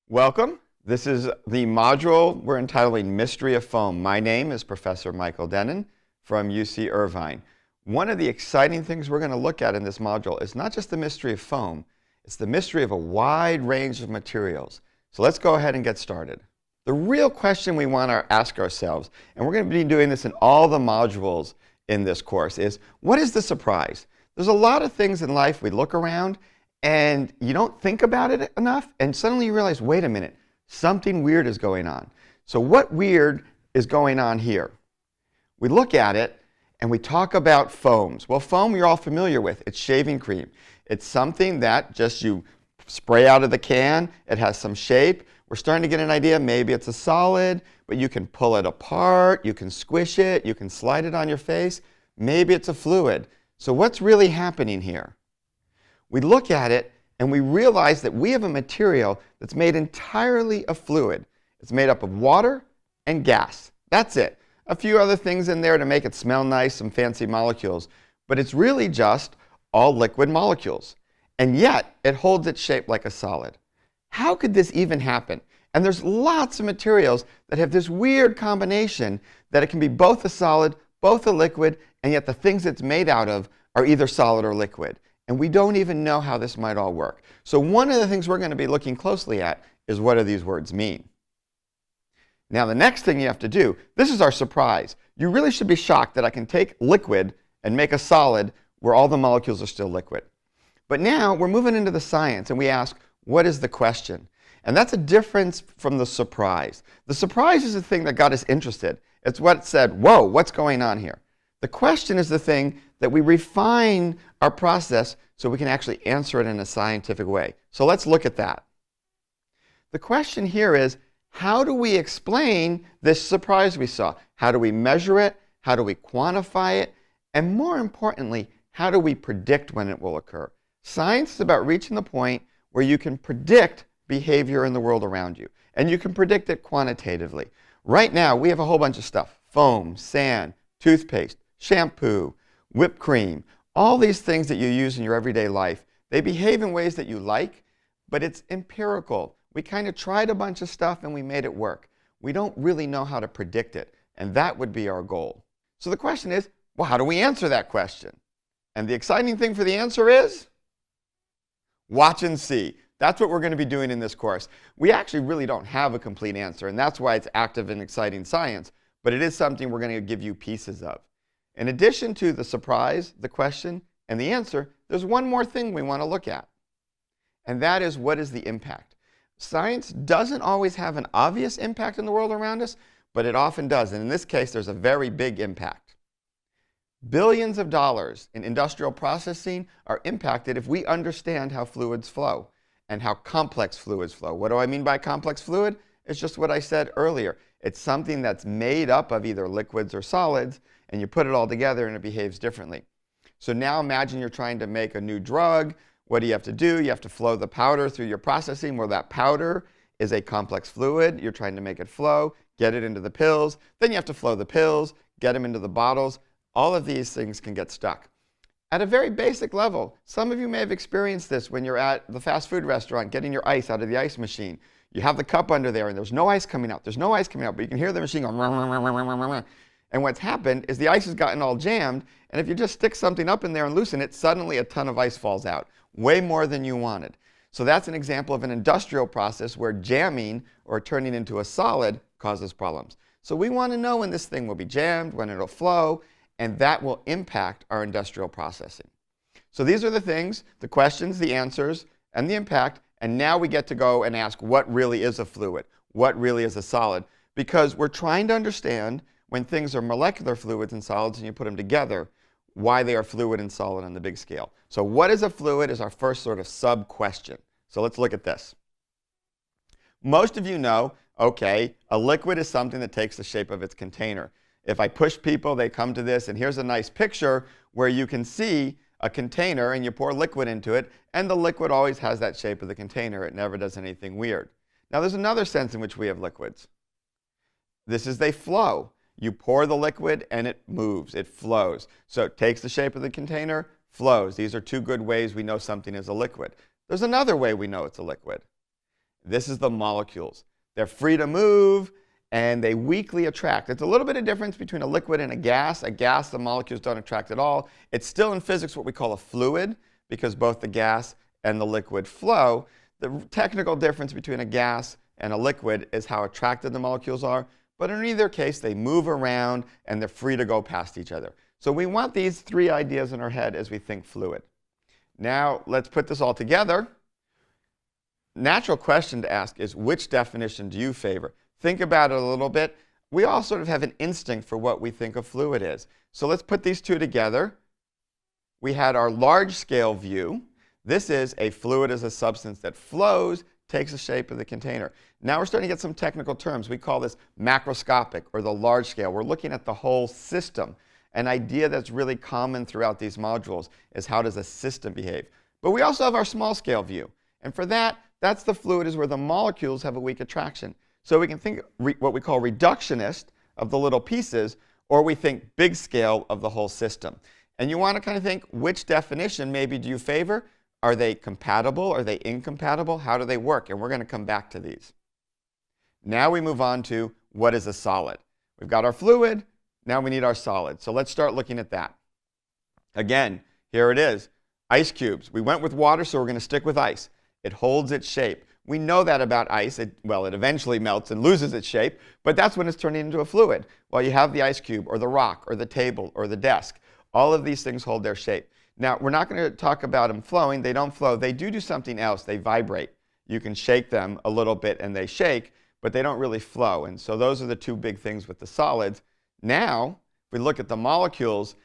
Welcome. This is the module we're entitling Mystery of Foam. My name is Professor Michael Denon from UC Irvine. One of the exciting things we're going to look at in this module is not just the mystery of foam, it's the mystery of a wide range of materials. So let's go ahead and get started. The real question we want to ask ourselves, and we're going to be doing this in all the modules in this course, is what is the surprise? There's a lot of things in life we look around and you don't think about it enough, and suddenly you realize, wait a minute, something weird is going on. So what weird is going on here? We look at it and we talk about foams. Well, foam you're all familiar with. It's shaving cream. It's something that just you spray out of the can. It has some shape. We're starting to get an idea. Maybe it's a solid, but you can pull it apart. You can squish it. You can slide it on your face. Maybe it's a fluid. So what's really happening here? We look at it and we realize that we have a material that's made entirely of fluid. It's made up of water and gas. That's it. A few other things in there to make it smell nice, some fancy molecules. But it's really just all liquid molecules. And yet, it holds its shape like a solid. How could this even happen? And there's lots of materials that have this weird combination that it can be both a solid, both a liquid, and yet the things it's made out of are either solid or liquid. And we don't even know how this might all work. So one of the things we're going to be looking closely at is what do these words mean? Now the next thing you have to do, this is our surprise. You really should be shocked that I can take liquid and make a solid where all the molecules are still liquid. But now we're moving into the science and we ask, what is the question? And that's a difference from the surprise. The surprise is the thing that got us interested. It's what said, whoa, what's going on here? The question is the thing that we refine our process so we can actually answer it in a scientific way. So let's look at that. The question here is, how do we explain this surprise we saw? How do we measure it? How do we quantify it? And more importantly, how do we predict when it will occur? Science is about reaching the point where you can predict behavior in the world around you. And you can predict it quantitatively. Right now, we have a whole bunch of stuff. Foam, sand, toothpaste, shampoo, whipped cream, all these things that you use in your everyday life. They behave in ways that you like, but it's empirical. We kind of tried a bunch of stuff and we made it work. We don't really know how to predict it, and that would be our goal. So the question is, well, how do we answer that question? And the exciting thing for the answer is, watch and see. That's what we're going to be doing in this course. We actually really don't have a complete answer, and that's why it's active and exciting science, but it is something we're going to give you pieces of. In addition to the surprise, the question, and the answer, there's one more thing we want to look at, and that is, what is the impact? Science doesn't always have an obvious impact in the world around us, but it often does, and in this case, there's a very big impact. Billions of dollars in industrial processing are impacted if we understand how fluids flow and how complex fluids flow. What do I mean by complex fluid? It's just what I said earlier. It's something that's made up of either liquids or solids, and you put it all together and it behaves differently. So now imagine you're trying to make a new drug. What do? You have to flow the powder through your processing where that powder is a complex fluid. You're trying to make it flow, get it into the pills. Then you have to flow the pills, get them into the bottles. All of these things can get stuck. At a very basic level, some of you may have experienced this when you're at the fast food restaurant getting your ice out of the ice machine. You have the cup under there and there's no ice coming out. There's no ice coming out, but you can hear the machine going, rah, rah, rah, rah, rah, rah. And what's happened is the ice has gotten all jammed, and if you just stick something up in there and loosen it, suddenly a ton of ice falls out, way more than you wanted. So that's an example of an industrial process where jamming or turning into a solid causes problems. So we want to know when this thing will be jammed, when it'll flow, and that will impact our industrial processing. So these are the things, the questions, the answers, and the impact, and now we get to go and ask what really is a fluid, what really is a solid, because we're trying to understand when things are molecular fluids and solids and you put them together, why they are fluid and solid on the big scale. So what is a fluid is our first sort of sub-question. So let's look at this. Most of you know, okay, a liquid is something that takes the shape of its container. If I push people, they come to this, and here's a nice picture where you can see a container and you pour liquid into it, and the liquid always has that shape of the container. It never does anything weird. Now there's another sense in which we have liquids. This is they flow. You pour the liquid and it moves, it flows. So it takes the shape of the container, flows. These are two good ways we know something is a liquid. There's another way we know it's a liquid. This is the molecules. They're free to move, and they weakly attract. It's a little bit of difference between a liquid and a gas. A gas, the molecules don't attract at all. It's still in physics what we call a fluid, because both the gas and the liquid flow. The technical difference between a gas and a liquid is how attracted the molecules are. But in either case, they move around, and they're free to go past each other. So we want these three ideas in our head as we think fluid. Now, let's put this all together. Natural question to ask is, which definition do you favor? Think about it a little bit. We all sort of have an instinct for what we think a fluid is. So let's put these two together. We had our large-scale view. This is a fluid as a substance that flows, takes the shape of the container. Now we're starting to get some technical terms. We call this macroscopic, or the large scale. We're looking at the whole system. An idea that's really common throughout these modules is, how does a system behave? But we also have our small scale view. And for that, that's the fluid is where the molecules have a weak attraction. So we can think what we call reductionist of the little pieces, or we think big scale of the whole system. And you want to kind of think, which definition maybe do you favor? Are they compatible? Are they incompatible? How do they work? And we're going to come back to these. Now we move on to, what is a solid? We've got our fluid. Now we need our solid. So let's start looking at that. Again, here it is. Ice cubes. We went with water, so we're going to stick with ice. It holds its shape. We know that about ice. It eventually melts and loses its shape, but that's when it's turning into a fluid. Well, you have the ice cube, or the rock, or the table, or the desk. All of these things hold their shape. Now, we're not going to talk about them flowing. They don't flow. They do something else. They vibrate. You can shake them a little bit, and they shake, but they don't really flow. And so those are the two big things with the solids. Now, if we look at the molecules,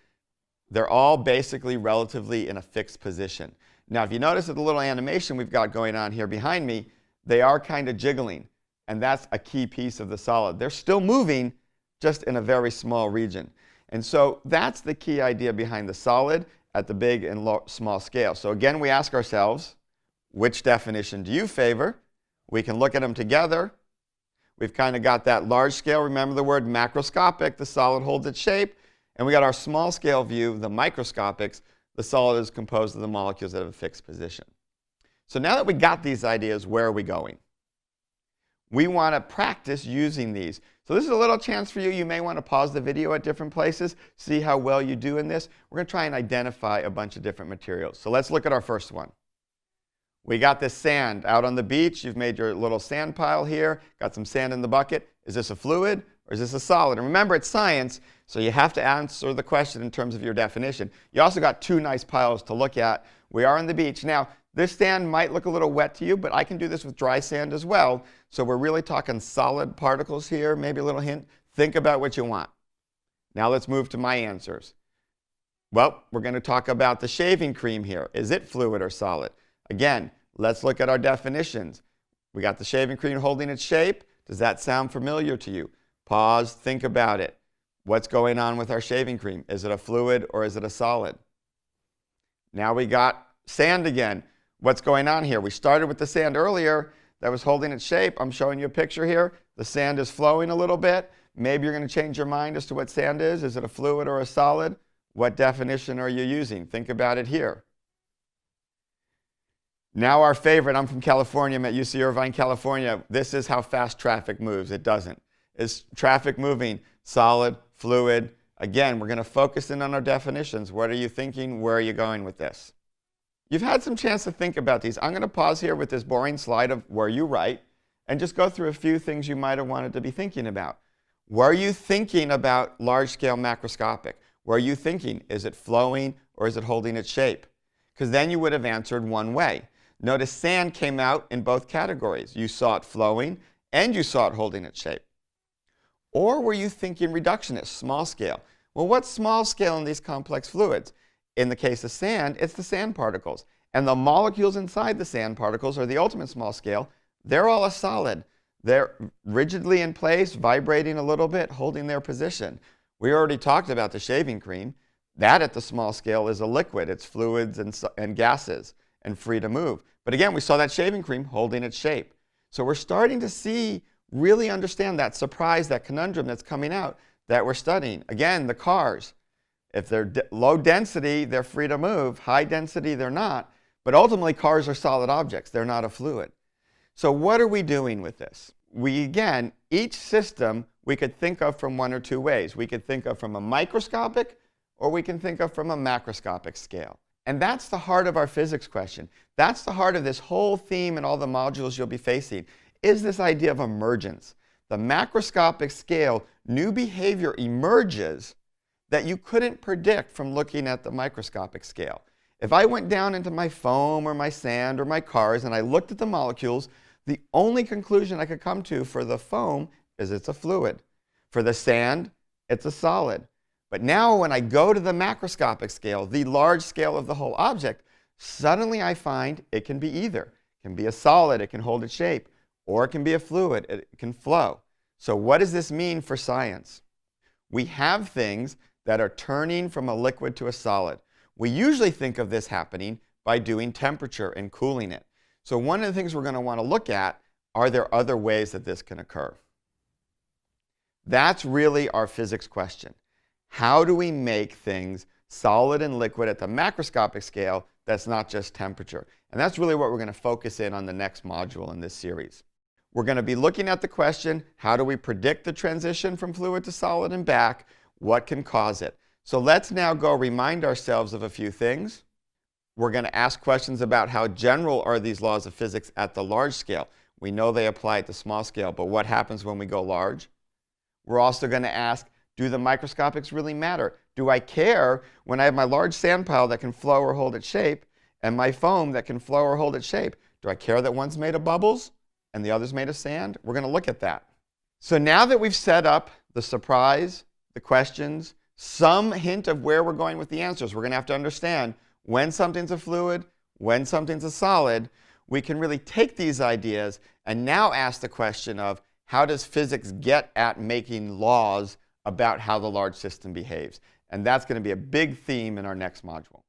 they're all basically relatively in a fixed position. Now, if you notice that the little animation we've got going on here behind me, they are kind of jiggling, and that's a key piece of the solid. They're still moving, just in a very small region. And so that's the key idea behind the solid at the big and small scale. So again, we ask ourselves, which definition do you favor? We can look at them together. We've kind of got that large scale. Remember the word macroscopic. The solid holds its shape. And we got our small scale view, the microscopics. The solid is composed of the molecules that have a fixed position. So now that we got these ideas, where are we going? We want to practice using these. So this is a little chance for you. You may want to pause the video at different places, see how well you do in this. We're going to try and identify a bunch of different materials. So let's look at our first one. We got this sand out on the beach. You've made your little sand pile here, got some sand in the bucket. Is this a fluid, or is this a solid? And remember, it's science, so you have to answer the question in terms of your definition. You also got two nice piles to look at. We are on the beach. Now, this sand might look a little wet to you, but I can do this with dry sand as well. So we're really talking solid particles here. Maybe a little hint. Think about what you want. Now let's move to my answers. Well, we're going to talk about the shaving cream here. Is it fluid or solid? Again, let's look at our definitions. We got the shaving cream holding its shape. Does that sound familiar to you? Pause, think about it. What's going on with our shaving cream? Is it a fluid or is it a solid? Now we got sand again. What's going on here? We started with the sand earlier that was holding its shape. I'm showing you a picture here. The sand is flowing a little bit. Maybe you're going to change your mind as to what sand is. Is it a fluid or a solid? What definition are you using? Think about it here. Now our favorite. I'm from California. I'm at UC Irvine, California. This is how fast traffic moves. It doesn't. Is traffic moving? Solid, fluid? Again, we're going to focus in on our definitions. What are you thinking? Where are you going with this? You've had some chance to think about these. I'm going to pause here with this boring slide of where you write and just go through a few things you might have wanted to be thinking about. Were you thinking about large-scale macroscopic? Were you thinking, is it flowing or is it holding its shape? Because then you would have answered one way. Notice sand came out in both categories. You saw it flowing and you saw it holding its shape. Or were you thinking reductionist, small scale? Well, what's small scale in these complex fluids? In the case of sand, it's the sand particles. And the molecules inside the sand particles are the ultimate small scale. They're all a solid. They're rigidly in place, vibrating a little bit, holding their position. We already talked about the shaving cream. That at the small scale is a liquid. It's fluids and gases and free to move. But again, we saw that shaving cream holding its shape. So we're starting to really understand that surprise, that conundrum that's coming out that we're studying. Again, the cars. If they're low density, they're free to move. High density, they're not. But ultimately, cars are solid objects. They're not a fluid. So what are we doing with this? Again, each system we could think of from one or two ways. We could think of from a microscopic, or we can think of from a macroscopic scale. And that's the heart of our physics question. That's the heart of this whole theme and all the modules you'll be facing, is this idea of emergence. The macroscopic scale, new behavior emerges that you couldn't predict from looking at the microscopic scale. If I went down into my foam or my sand or my cars and I looked at the molecules, the only conclusion I could come to for the foam is it's a fluid. For the sand, it's a solid. But now when I go to the macroscopic scale, the large scale of the whole object, suddenly I find it can be either. It can be a solid, it can hold its shape, or it can be a fluid, it can flow. So what does this mean for science? We have things that are turning from a liquid to a solid. We usually think of this happening by doing temperature and cooling it. So one of the things we're going to want to look at, are there other ways that this can occur? That's really our physics question. How do we make things solid and liquid at the macroscopic scale that's not just temperature? And that's really what we're going to focus in on the next module in this series. We're going to be looking at the question, how do we predict the transition from fluid to solid and back? What can cause it? So let's now go remind ourselves of a few things. We're going to ask questions about how general are these laws of physics at the large scale. We know they apply at the small scale, but what happens when we go large? We're also going to ask, do the microscopics really matter? Do I care when I have my large sand pile that can flow or hold its shape and my foam that can flow or hold its shape? Do I care that one's made of bubbles and the other's made of sand? We're going to look at that. So now that we've set up the surprise, the questions, some hint of where we're going with the answers, we're going to have to understand when something's a fluid, when something's a solid. We can really take these ideas and now ask the question of, how does physics get at making laws about how the large system behaves? And that's going to be a big theme in our next module.